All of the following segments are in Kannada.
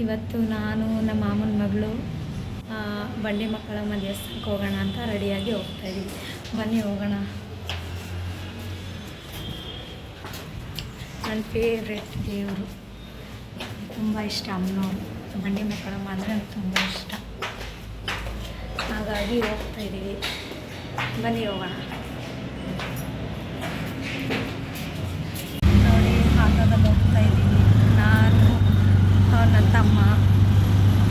ಇವತ್ತು ನಾನು ನಮ್ಮ ಮಾಮನ ಮಗಳು ಬಂಡಿ ಮಕ್ಕಳಮ್ಮ ದೇವಸ್ಥಾನಕ್ಕೆ ಹೋಗೋಣ ಅಂತ ರೆಡಿಯಾಗಿ ಹೋಗ್ತಾಯಿದ್ದೀವಿ. ಬನ್ನಿ ಹೋಗೋಣ. ನನ್ನ ಫೇವ್ರೆಟ್ ದೇವರು, ತುಂಬ ಇಷ್ಟ ಅಮ್ಮನವರು. ಬಂಡಿ ಮಕ್ಕಳಮ್ಮ ಅಂದರೆ ನನಗೆ ತುಂಬ ಇಷ್ಟ, ಹಾಗಾಗಿ ಹೋಗ್ತಾಯಿದ್ದೀವಿ. ಬನ್ನಿ ಹೋಗೋಣ. ನೋಡಿ, ಆಟೋದಲ್ಲಿ ಹೋಗ್ತಾಯಿದ್ದೀವಿ. ನಾನು ನನ್ನ ತಮ್ಮ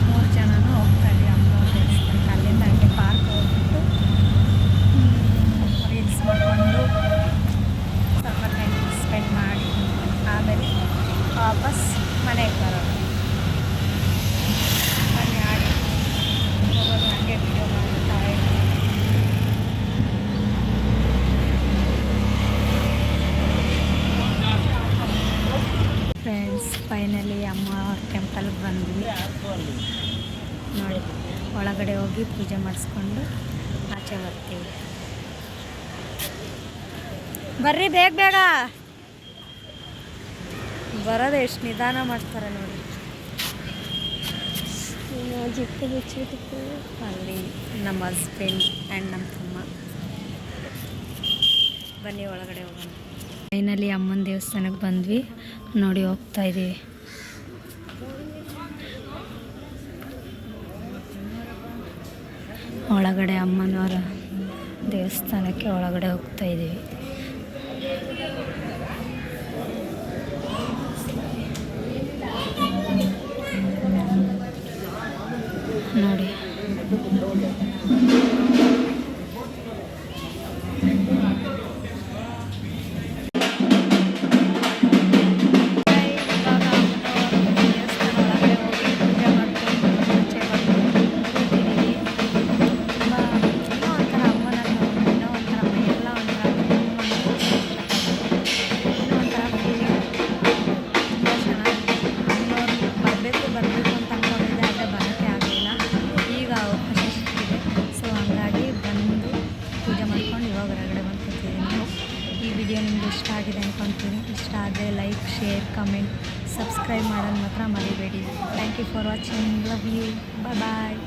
3 ಜನನೂ ಹೋಗ್ತಾಯಿದ್ದೀವಿ ಅಮ್ಮನವ್ರ ದೇವಸ್ಥಾನಕ್ಕೆ. ಅಲ್ಲಿಂದ ಹಂಗೆ ಪಾರ್ಕ್ ಹೋಗ್ಬಿಟ್ಟು ರೀಲ್ಸ್ ಮಾಡಿಕೊಂಡು ಸ್ವಲ್ಪ ಟೈಮ್ ಸ್ಪೆಂಡ್ ಮಾಡಿ ಆಮೇಲೆ ವಾಪಸ್ ಮನೆಗೆ ಬರೋದು. ಬನ್ನಿ ಆಡಿ ಹೋಗೋದು, ಹಂಗೆ ವಿಡಿಯೋ ಮಾಡ್ತಾ ಇದ್ದೀವಿ. ಫ್ರೆಂಡ್ಸ್, ಫೈನಲಿ ಅಮ್ಮ ಅವ್ರ ಟೆಂಪಲ್ಗೆ ಬಂದ್ವಿ. ನೋಡಿ, ಒಳಗಡೆ ಹೋಗಿ ಪೂಜೆ ಮಾಡಿಸ್ಕೊಂಡು ಆಚೆ ಬರ್ತೀವಿ. ಬರ್ರಿ, ಬೇಗ ಬೇಗ ಬರೋದು. ಎಷ್ಟು ನಿಧಾನ ಮಾಡ್ತಾರೆ ನೋಡಿ. ಅಲ್ಲಿ ನಮ್ಮ ಹಸ್ಬೆಂಡ್ ಆ್ಯಂಡ್ ನಮ್ಮ ತಮ್ಮ. ಬನ್ನಿ ಒಳಗಡೆ ಹೋಗೋಣ. ಫೈನಲಿ ಅಮ್ಮನ ದೇವಸ್ಥಾನಕ್ಕೆ ಬಂದ್ವಿ. ನೋಡಿ, ಹೋಗ್ತಾ ಇದ್ದೀವಿ. ಒಳಗಡೆ ಅಮ್ಮನವರ ದೇವಸ್ಥಾನಕ್ಕೆ ಒಳಗಡೆ ಹೋಗ್ತಾ ಇದ್ದೀವಿ. ನೋಡಿ, ನಿಮಗೆ ಇಷ್ಟ ಆಗಿದೆ ಅಂದ್ಕೊಳ್ತೀನಿ. ಇಷ್ಟ ಆದರೆ ಲೈಕ್, ಶೇರ್, ಕಮೆಂಟ್, ಸಬ್ಸ್ಕ್ರೈಬ್ ಮಾಡೋದು ಮಾತ್ರ ಮರಿಬೇಡಿ. Thank you for watching. Love you. Bye bye.